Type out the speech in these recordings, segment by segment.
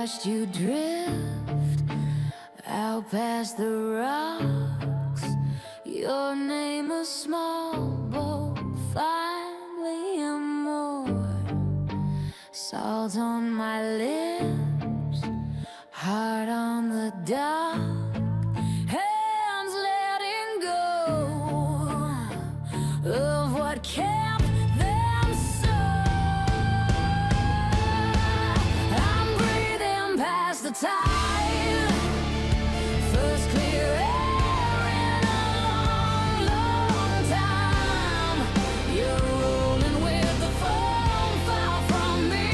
watched you drift out past the rocks. Your name a small boat finally moored. Salt on my lips, heart on the dock, hands letting go of what kept them sore. I'm breathing past the tide, first clear air in a long, long time. You're rolling with the foam, far from me.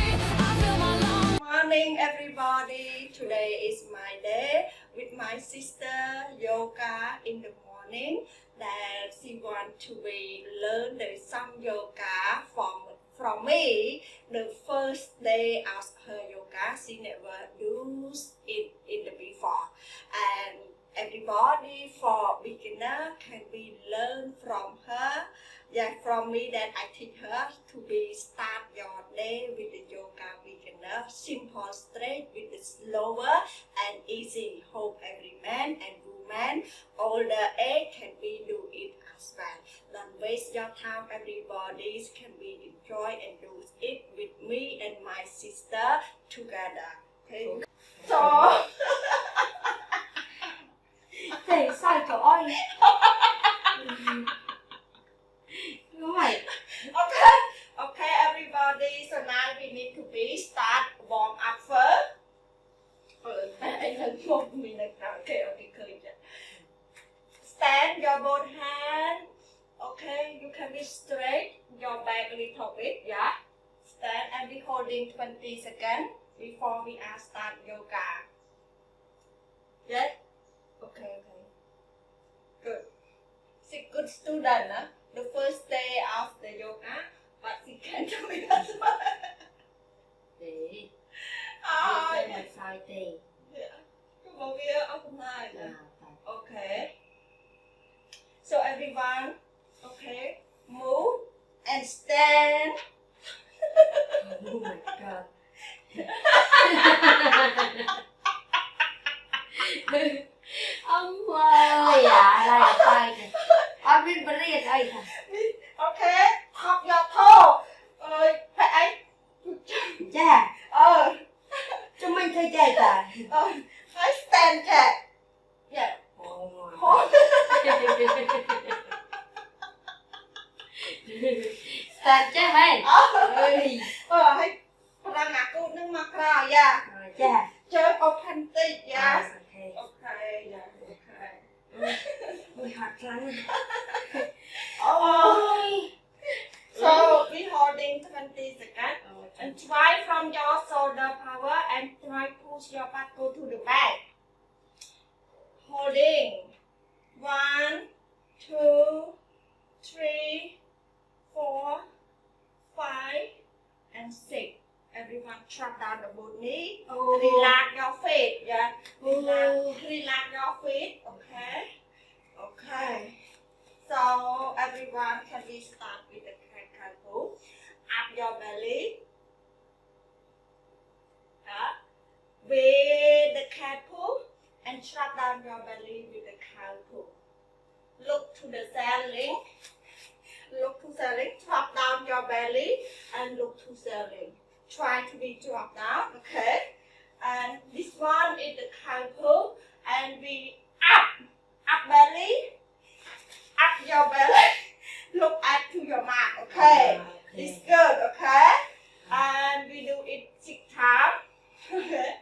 I feel my lungs. Morning everybody, today is my day with my sister yoga in the morning that she want to be learn some yoga from me. The first day of her yoga she never do it in the before, and everybody for beginner can be learn from her. Yeah, from me that I teach her to be start your day with the yoga beginner, simple, straight with the slower and easy. Hope every man and woman, older age can be do it as well. Don't waste your time, everybody can be enjoy and do it with me and my sister together. Okay? So Để sai cậu ơi. Right. Okay, everybody. So now we need to be start warm up first. Okay. Stand your both hand. Okay, you can be straight. Your back a little bit. Yeah. Stand and be holding 20 seconds before we are start yoga. Yes. Okay. Good. She's good student, huh? The first day of the yoga, but she can do it as well. Để Ah, mà sai tì. yeah. Come over here, open eye. À, Okay. So everyone, okay, move and stand. oh my god. Ông ơi, dạ đây là sai kìa. Ông biết bật riêng đây hả? Okay, hop your toe. Phải ấy. Chà, Ờ, cho mình thấy chạy ta. phải stand check. Yeah. Oh Hold. Stand check mày. Ơi. Hay. Pernah ngaku nang makra ya. Chà. Just open it, yes. Okay. Okay, yeah, okay. Ôi hot lắm. Oh. So we holding 20 seconds and try from your shoulder power and try push your back go to the back. Holding 1, 2, 3, 4, 5, and 6. Everyone drop down the both knee. Oh. Relax your feet. Yeah. Oh. Relax your feet. Okay. Okay. So everyone can we start with the cat pose. Up your belly. With the cat pose and drop down your belly with the cow pose. Look to the ceiling. Look to ceiling. Drop down your belly and look to ceiling. Try to be drop down, okay? And this one is the cow pose, and we up belly, up your belly, look at to your mark, okay? It's good, okay? And we do it 6 times, okay?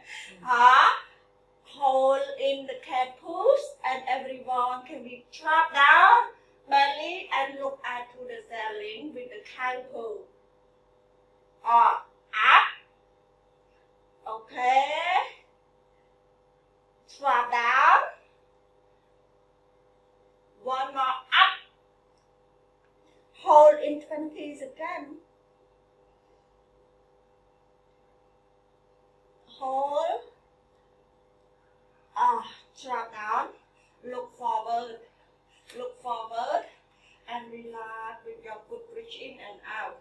Hold in the cat pose, and everyone can be drop down, belly, and look at to the ceiling with the cow pose. Up. Okay. Drop down. One more up. Hold in 20 seconds. Hold. Drop down. Look forward. And relax with your foot reach in and out.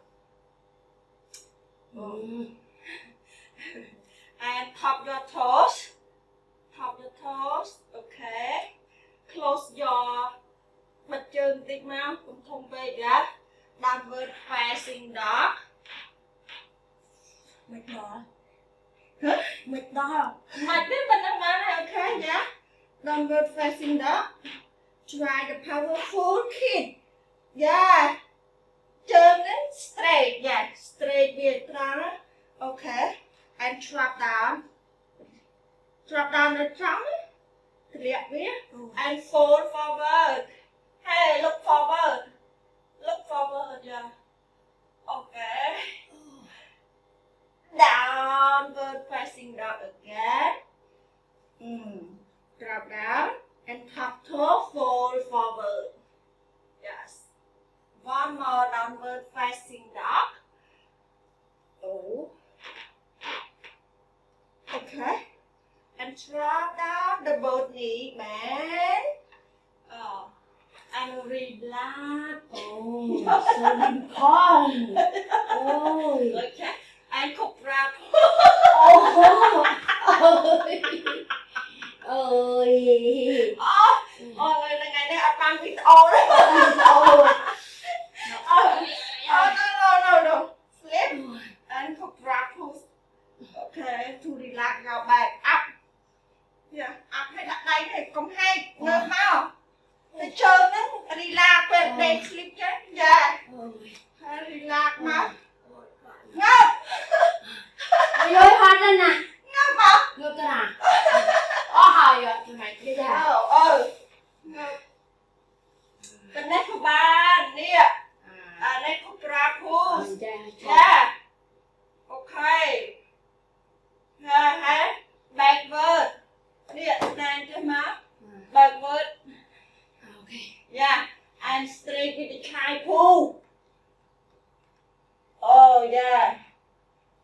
and top your toes. Top your toes. Okay. Close your bật chân tí mau, cũng thông về ra. Downward facing dog. Mệt đỏ. Hả? Mệt đỏ. Mệt biết mình đang nói này, ok, yeah. Downward facing dog. Try the powerful kick. Yeah. Chân đến straight, yeah. Straight về trắng. Okay. And drop down. Drop down the trunk. Liệt biết. And fold forward. Hey, look forward. Look forward, yeah. Okay. Downward facing dog again. Drop down and top toe fold forward. Yes. One more downward facing dog. Oh. Okay. And drop down the both knee, bend. And relax. Oh, so important. Oh. Okay. And cobra. Oh. Ôi. Ôi, ngày nay anh mang video đấy. No. Slip. And cobra pose. Okay, to relax your back. Up. Yeah, up hay đặt đây thì cũng hay. Ngược mau. Cái chân nó relax về đây slip chứ. Yeah. Relax mà. Ngập. Ôi, hoa lên nè. Ngập hả? Ngược cái nào? Hỏi rồi, thì mày đi ra. Ngập. Cái này của bạn, nè. Này của cobra pose. Yeah. Okay. Backward. Nè, stand cho má. Backward. Okay. Yeah. And straight with the chai pull. Oh, yeah.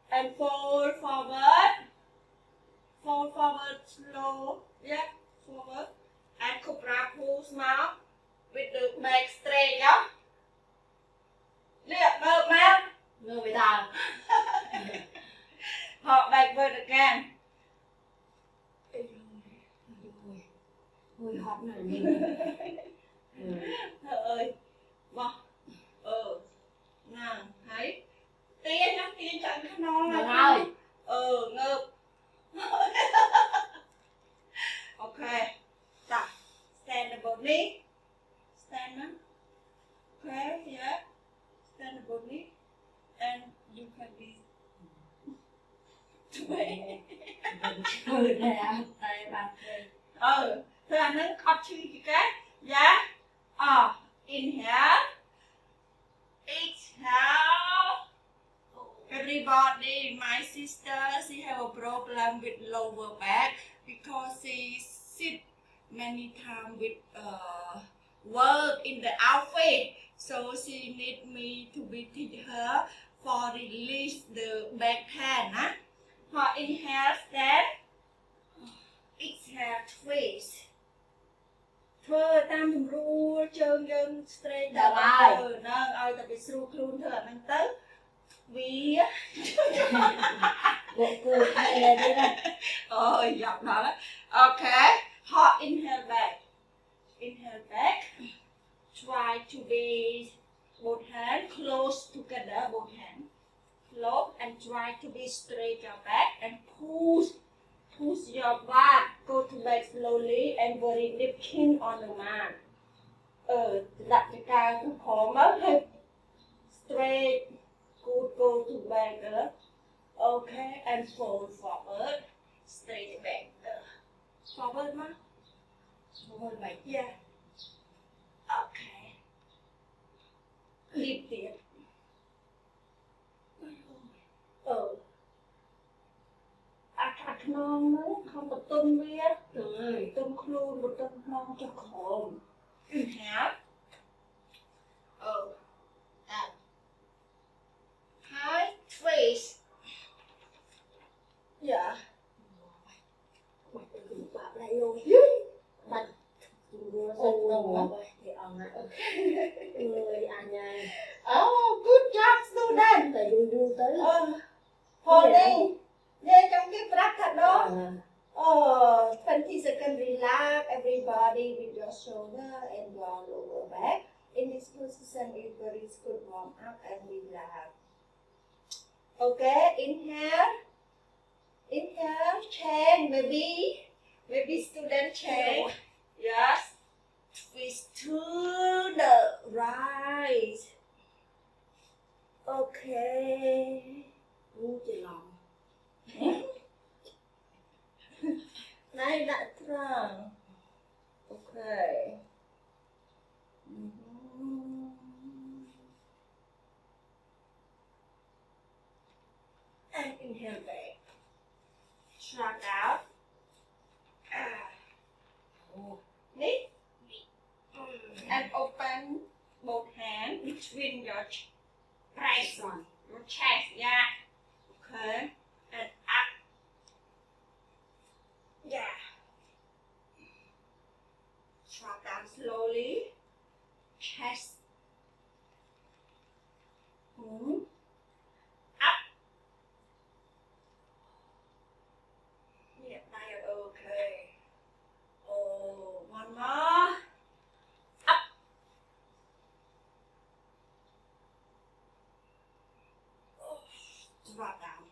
And fold forward. Fold forward slow. Yeah. Forward. And cobra pose now. With the back straight, yeah. Nè, ngược má. Ngược với tao. Hop backward again. Ôi, hot này đi. Trời ơi. Wow. Nào, thấy. Tiên nó, tiên chẳng có non Được rồi. Ngược. Okay. Stop. Stand the body. Stand up. Okay, yeah. Stand the body. And you can be Ừ, đây à, đây bà. Thế là nó up to you cái. Yeah. Inhale. Exhale. Everybody, my sister, she have a problem with lower back because she sit many times with work in the office. So she need me to be teach her for release the back pain. Inhale, stand. Exhale, twist. Thôi tam thầm ru chân chân straight Được rồi. Nâng tập bị sưu luôn thôi nâng tới. Vì Bộ cười hay là đi ra. Giọng đó đó. Okay. Hot inhale back. Inhale back. Try to be both hands close together, both hands. Close and try to be straight your back and push your back. Go to back slowly and very deep chin on the mat. Đặt cái cao cũng khó mất hết. Straight. Good, go to back. Okay, and fold forward. Straight back. Forward ma? Forward back. Yeah. Okay. Lift it. Chặt non nữa, không tập trung biết. Rồi. Tâm khuôn một tâm non cho khổ. Inhale. High twist. Dạ. Bạch đừng bảo đây luôn. Bạch vừa Ồ. rồi thì ông ạ. Người anh ơi. Good job student. Tại vui vui tới. Holding. Đây trong cái practice Oh, 20 seconds, relax everybody with your shoulder and your lower back. In this position is very good warm up and relax. Okay, inhale. Inhale, change, maybe student change. Yes. Twist to the right. Okay. Chị lòng. Này lại thẳng. Okay. And inhale back. Shrug out. Knee. And open both hands between your breast, your chest, yeah. Okay. And up. Yeah. Shrug down slowly. Chest. Up. Yeah, now you're okay. Oh, one more. Up. Oh, drop down.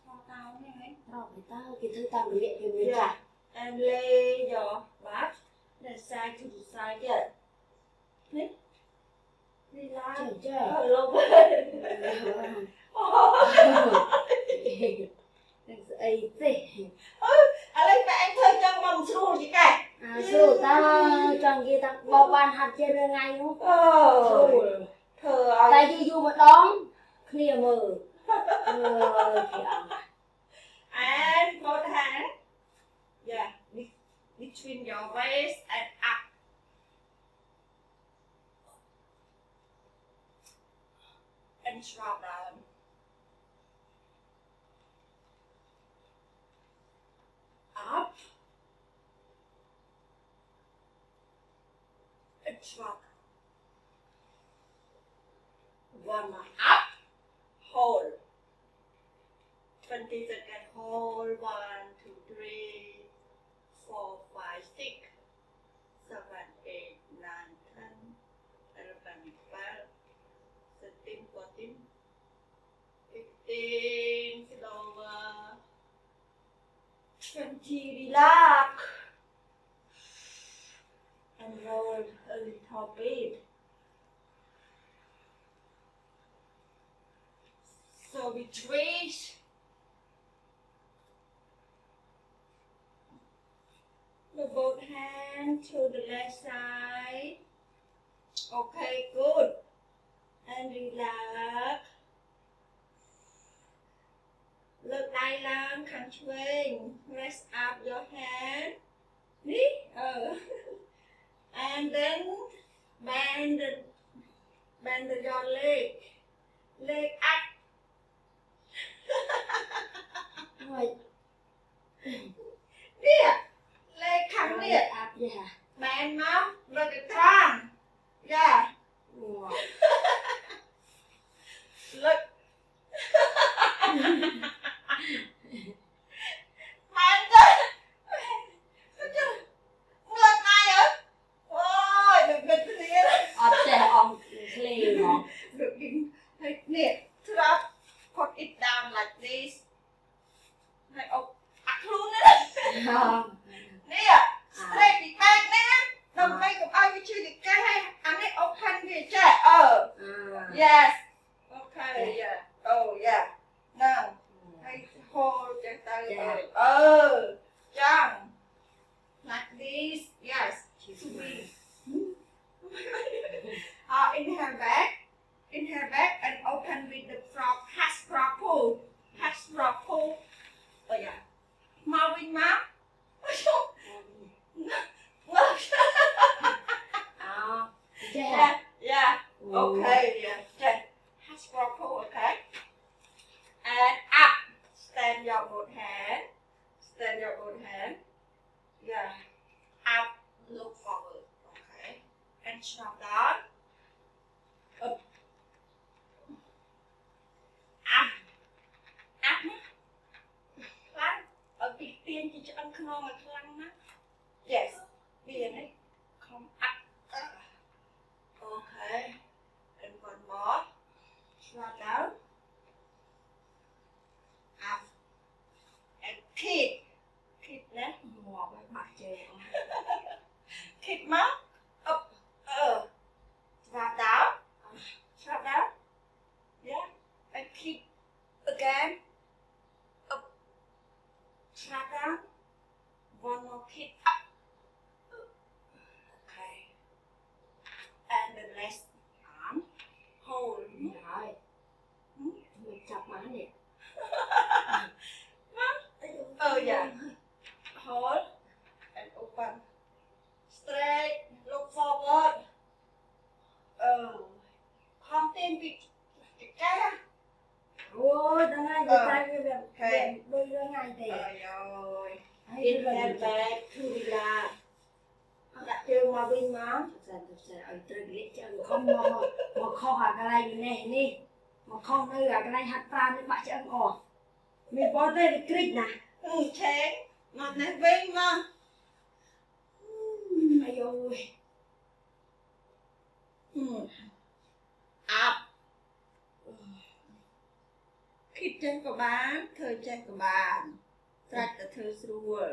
Drop down, right? Rồi tao cái thứ tao bị cái mình Yeah. And lay your butt then side to the side. Yeah. Relax. Trời. A little bit. Ấy thế. À lấy mẹ em thôi cho mầm sưu chị cái. À sư ta trong kia ta bao ban hạt trên đây ngay đúng không? Thờ Tại vì dù một đón clear mờ. and both hands. Yeah. Between your waist and up. And drop down. Up. And drop. One more. Up. Hold. 20 seconds. Hold. 1, 2, 3, 4, 5, 6, 7, 8, 9, 10, 11, 12, 13, 14, 15, slower, 20, relax, and roll a little bit. So we twist. Put both hands to the left side. Okay, good. And relax. Lực đai lưng, khăn swing. Rest up your hand. And then bend your leg. Leg up. Rồi. Nè, leg khăn nè. Áp vậy hả? Bend mouth, look at tròn. Yeah. Wow. Look. Bend chưa? Ngược này hả? Ôi, được clear. Áp chạy on clear ngon. Looking like nè, drop, put it down like this. Like oh, luôn đó. Nè, straight it back nè. Đừng quay cùng ai với chưa được cái hay. Anh ấy open kìa chạy. Yes. Okay, yeah. Oh, yeah. Now, I hold the tay. Jump. Like this. Yes. To be. Inhale back. Inhale back and open with the frog. Hash frog pull. Hash frog pull. Oh, yeah. Moving mouth. Yeah. Yeah. Okay, yeah. Okay. Hash frog pull, okay? And up. Stand your both hand. Stand your both hand. Yeah. Up. Look forward. Okay. And drop down. Up. Up. Up. Knong a clang. Yes. Be in it. Come up. Okay. And one more. Drop down. Up. And keep. Keep left. Mò với mặt trời. Keep mouth. Up. Drop down. Drop down. Yeah. And keep again. Up. Drop down. One more keep up. Okay. And the last arm. Hold. Rồi. Mình chọc má nè. Yeah. Hold. And open. Straight. Look forward. Content with the cat. Ôi, đang ngay người ta như vậy. Đôi ra ngay thì. Rồi. Inhale back to relax. Đặt chân mà bên má. Thật ra ở trên ghế chân không mà kho hạt cái này nè nè. Mà không nơi là cái này hạt pha nên bạn chân ỏ. Mình có tên là click nè. Chén. Mà nè bên mà. Ây ôi. Up. Khít chân của bạn. Thời chân của bạn. Trách là thơ srua.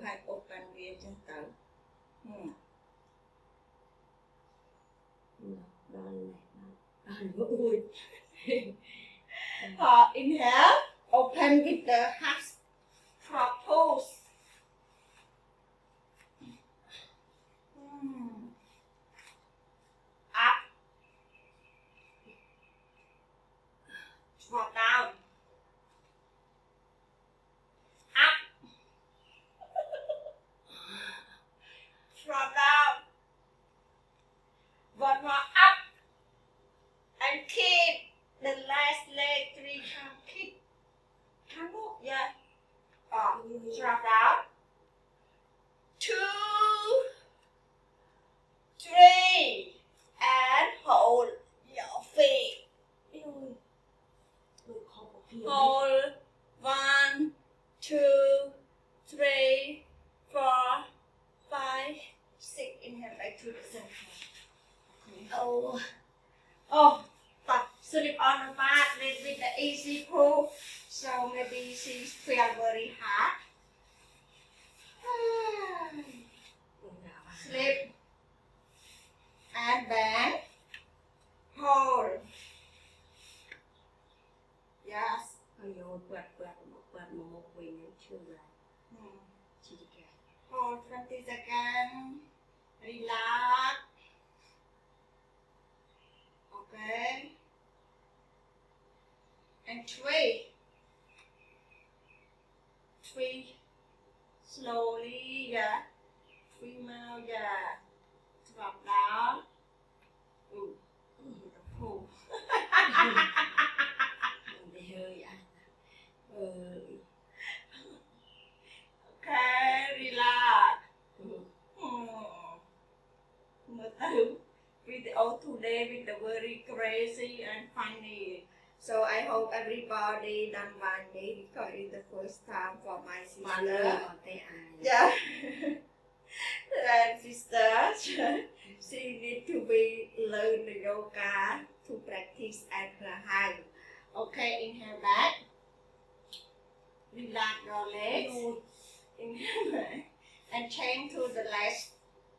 Hai open viên chân tới. Đòn này. Ôi. Inhale. Open with the half frog pose. Up. Drop down. Up. Drop down. One more up. And keep the last leg 3 times. Keep. Come up, yeah. Drop down. 2, 3, and hold your feet. Hold 1, 2, 3, 4, 5, 6. Inhale back to the center. Stop. Sleep on the mat with the easy pull. So maybe she feel very hard. Sleep and bend. Hold. Yes. Ôi dồi, quẹt một quỳnh nó chưa ra. Chỉ kìa. Hold 20 seconds. Relax. Okay. And 3. Slowly, yeah. 3 more, yeah. Drop down. The pull. Để hơi ăn. Okay, relax. Video today with the very crazy and funny. So I hope everybody done one day because it's the first time for my Mà nơi sister. còn tay ai. Yeah. And sister, she need to be learn the yoga to practice at her house. Okay, inhale back. Relax your legs. Inhale back. And change to the last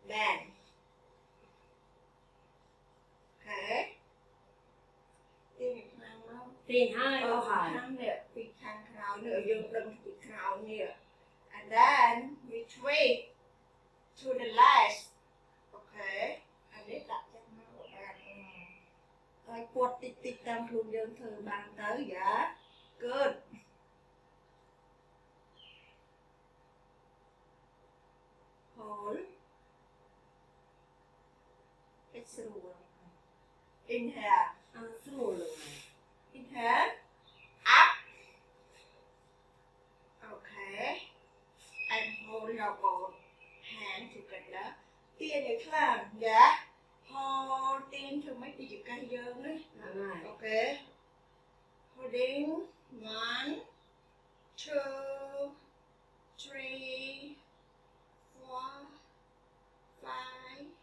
bend. Okay. Tiền hai câu Ở hỏi. khăn nè, bị khăn khảo nữa, dương đừng bị khảo nè. And then we twist to the last. Okay. And this đặt chân nó của bạn. Rồi quật tích trong khuôn dương thử bàn tới dạ. Good. Hold. It's through. Inhale. Ăn thua luôn này. Inhale. Up. Okay. And hold your both hand together. Tia như khăn. Dạ. Hold tin to mấy cái chữ cây dương ấy. Rồi. Okay. Holding. 1, 2, 3, 4, 5,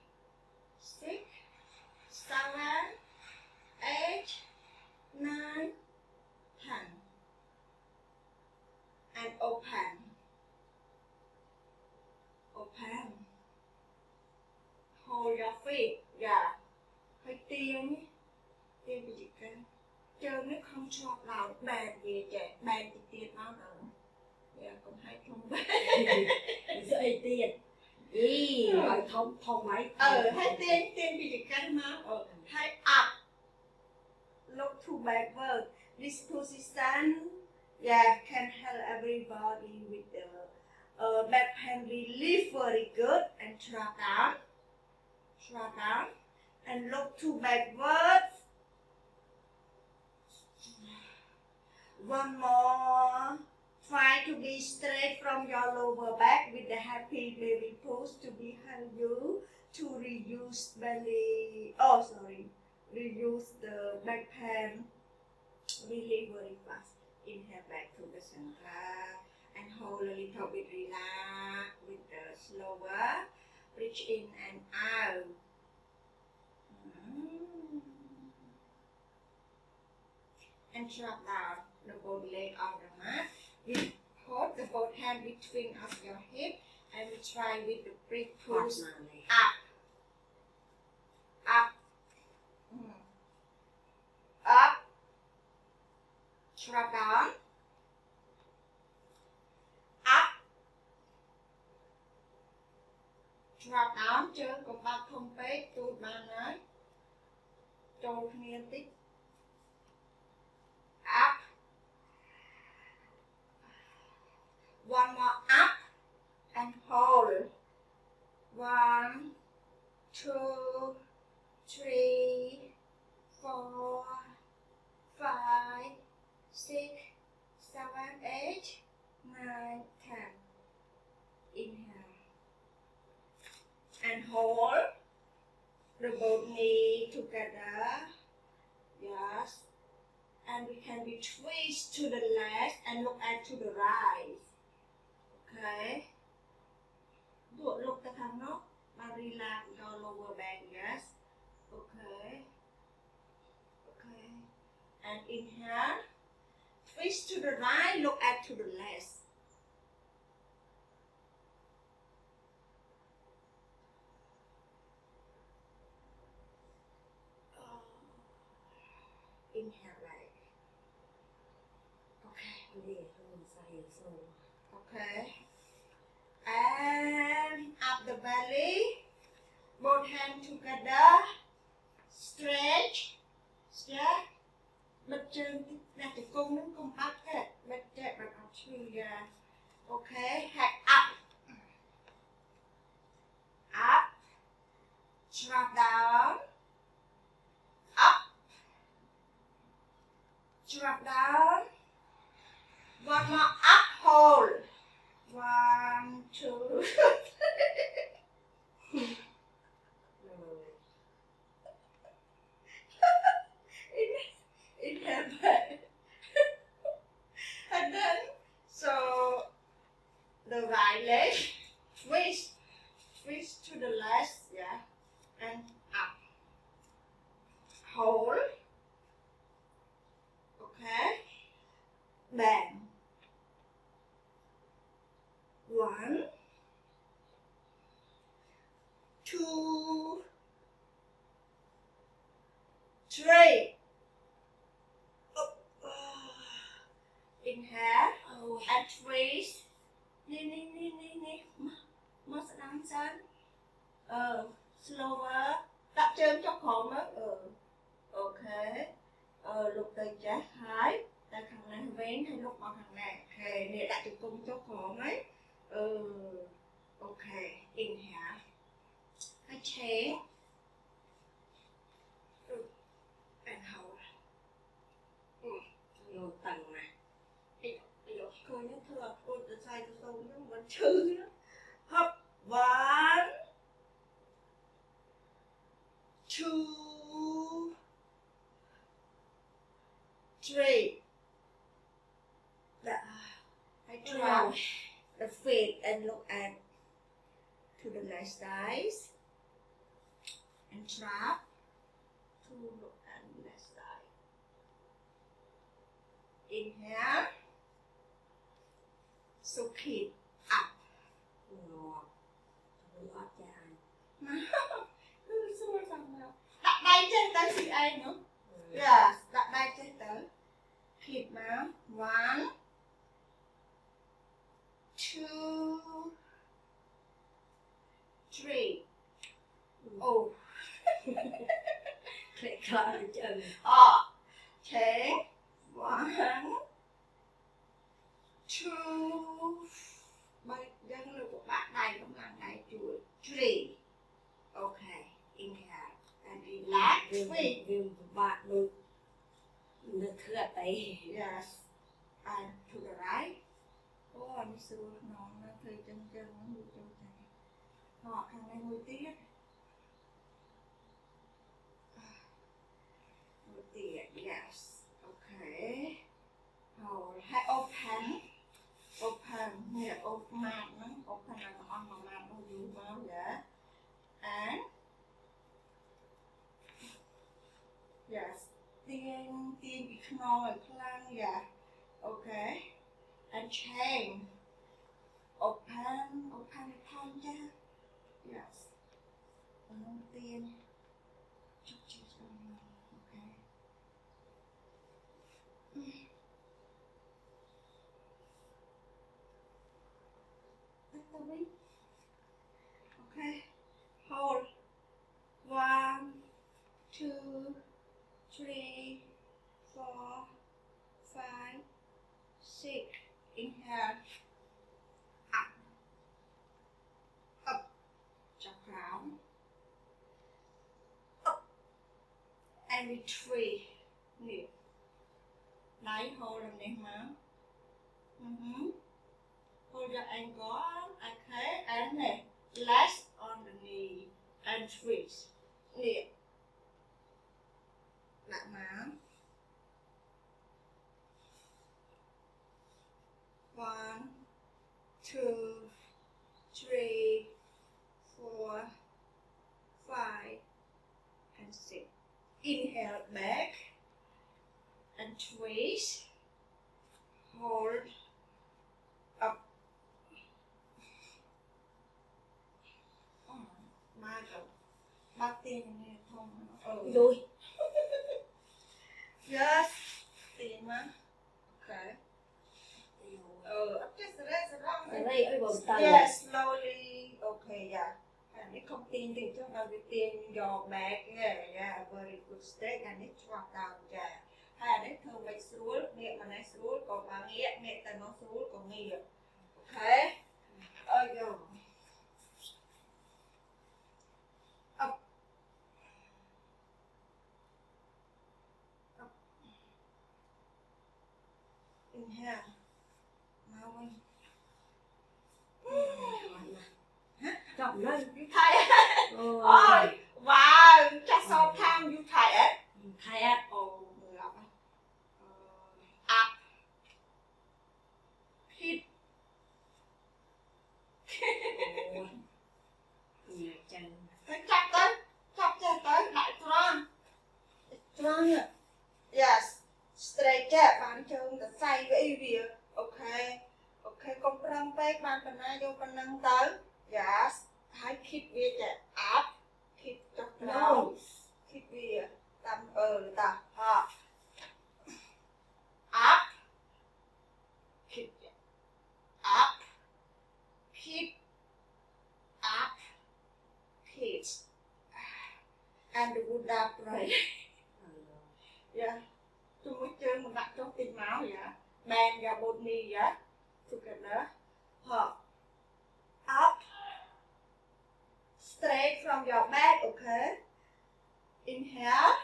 6, 7, 8, 9, 10. And open. Open. Hold your feet. Yeah. Hơi tiên ấy. Tiên bị gì cơ? Chân nó không cho nào bàn gì trẻ. Bàn thì tiền nó nữa. Yeah, cũng hay không bàn. Dậy tiền. Ý, rồi thông mấy. Hay tiên bị gì cơ mà. Hay up. Look to backward. This position, yeah, can help everybody with the back pain relief very good. And drop down, and look to backward. One more. Try to be straight from your lower back with the happy baby pose to be help you to reduce belly. Reduce the back pain really very fast. Inhale back to the center and hold a little bit, relax with the slower. Reach in and out. And drop down the both leg on the mat. We hold the both hand between of your hip and we try with the big push up. Up. Up. Drop down. Up. Drop down. Chân của bạn không bế tụi bạn nói. Trôi nghiêng tích. Up. One more up and hold. 1, 2, 3, 4, 5, 6, 7, 8, 9, 10. Inhale. And hold the both knee together. Yes. And we can be twist to the left and look at to the right. Okay. Look at the nose. Relax your lower back. Yes. Okay. Okay. And inhale. Twist to the right. Look at to the left. Inhale back. Okay. Okay. And up the belly. Both hands together. Stretch. Yeah. Bật chân đặt cái cung nó không bắt hết. Bật chân bật áo chui ra. Okay. Head up. Up. Drop down. Up. Drop down. One more up hold. 1, 2. Inhale back. And then, so the right leg, twist to the left, yeah, and up. Hold. Okay. Bend. 1, 2, 3. Inhale and twist. Nè. Mất đắng chân. Slower. Đặt chân cho khổ mất. Okay. Lục tay trái hái. Tay thằng này vén hay lúc vào thằng này. Okay. Nè đặt chân cung cho khổ mấy. Okay. Inhale. Hãy chế. And hold. Vô tầng này. Cô nhớ thừa. Cô tự sai cho sâu nó vẫn chữ nữa. Hop. 1, 2, 3. Hãy try the feet. and look at to the next side and drop to look at the next side. Inhale. So keep up. งอรอดจาน Xui xong nào. Đặt đây trên tới chị ấy nữa. Yes, đặt đây trên tới. Keep now. 1 2 3. Oh. เคล็ดคลาดจัง Okay. 1 2 Bây giờ lực của bạn này cũng là này chuột 3. Okay. Inhale and relax. วิวบาดดูเนื้อเคลือดไป Yes. And to the right. Anh xưa nó thấy chân chân nó bị trôi chảy. Họ thằng này ngồi tiết. Ngồi tiết, yes. Okay. Hold. Hãy open. Open. Nghĩa open mát nó. Open là nó on mà mát nó dụ vào vậy. And yes. Tiên bị knoi khăn dạ. Okay. And chain. Open the palm down. Yes. And then okay. Okay. Hold. 1 2 3 4 5 6. Inhale. Up. Chop down. Up. And retreat. Knee. Nice hold on this mouth. Hold your ankle. Okay. And rest on the knee. And twist. Knee. Lại mouth. 1 2 3 4 5 and 6. Inhale back and twist. Hold up. Mai rồi. Bắt tiền này không? đuôi Yes. Tiền mà. Okay. Just rest around. ở đây ơi bầu tay Yes, slowly. Okay, yeah. And it không tin thì cho nó bị tiền your back. Yeah, very good stretch and it drop down. Yeah. And it thường bị xuống, nghĩa mà nó xuống, còn mà nghĩa ta nó xuống, còn nghĩa. Okay. Yo. Up. Up. Inhale. Now in. trọng lên You tired? ôi Wow, just some time you tired. thay áp Oh, up. Hit. nhiều chân Chắp tới, lại tròn. Tròn ạ. Yes. Straight up, bạn chân ta say với việc. Okay. Okay, con răng bếc bạn phần này vô phần nâng tới. Yes. Hãy keep việc up. Keep chọc down. Keep việc. Tâm ta. Up. Keep it. Up. Keep. Up. Keep. And the Buddha pray. Yeah. Tôi mới chơi một đặt trong tim máu vậy. Bend your body vậy. Together. Up. Straight from your back, okay? Inhale.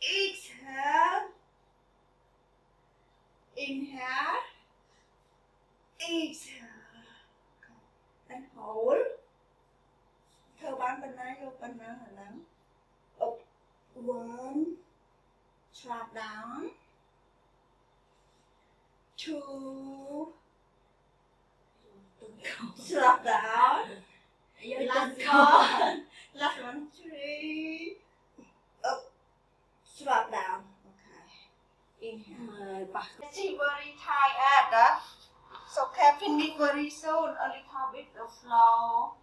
Exhale. Inhale. Exhale. Okay. And hold. Theo bán bên này vô bên này là nắng. Up. 1. Drop down. 2. Slap down. Last one. Last one, 3. Up. Slap down. Okay. Inhale. She very tired. So can finish very soon. A little bit of slow.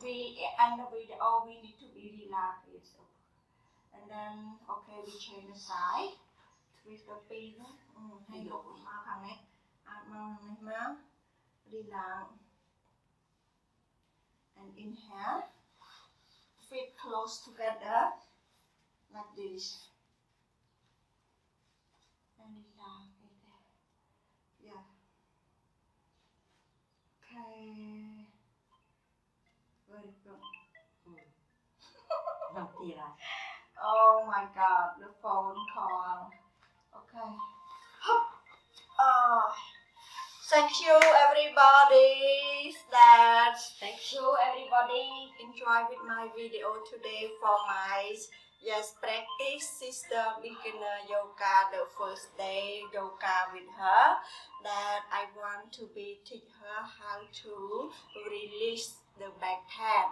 We and the video we need to be relaxed. And then okay, we change the side. Twist the pin.ให้ลงมาทางนี้มาทางนี้มา relax. And inhale. Feet close together. Like this. And relax. Yeah. Okay. Very good. Oh my god, the phone call. Okay. Thank you everybody that Thank you everybody. enjoy with my video today for my practice sister beginner yoga the first day yoga with her that I want to be teach her how to release the back pain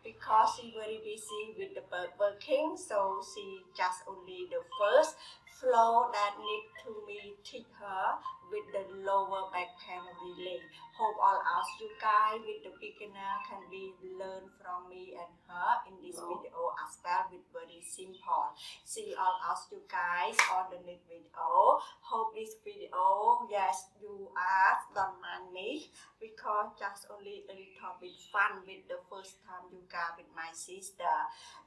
because she very busy with the working so she just only the first flow that need to me teach her with the lower back pain relief. Hope all us you guys with the beginner can be learn from me and her in this video as well with very simple. See all us you guys on the next video. Hope this video yes you are don't mind me because just only a little bit fun with the first time yoga with my sister.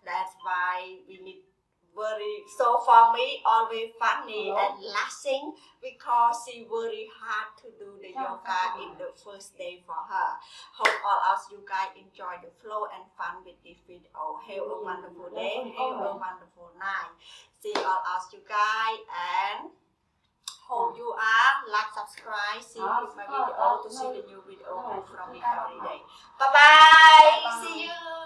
That's why we need very so for me always funny and lasting because she very hard to do the yoga in the first day for her. Hope all us you guys enjoy the flow and fun with this video. Have a wonderful day, have a wonderful night. See all us you guys and hope you are like subscribe see my video to see the new video from me every day. Bye bye. See you.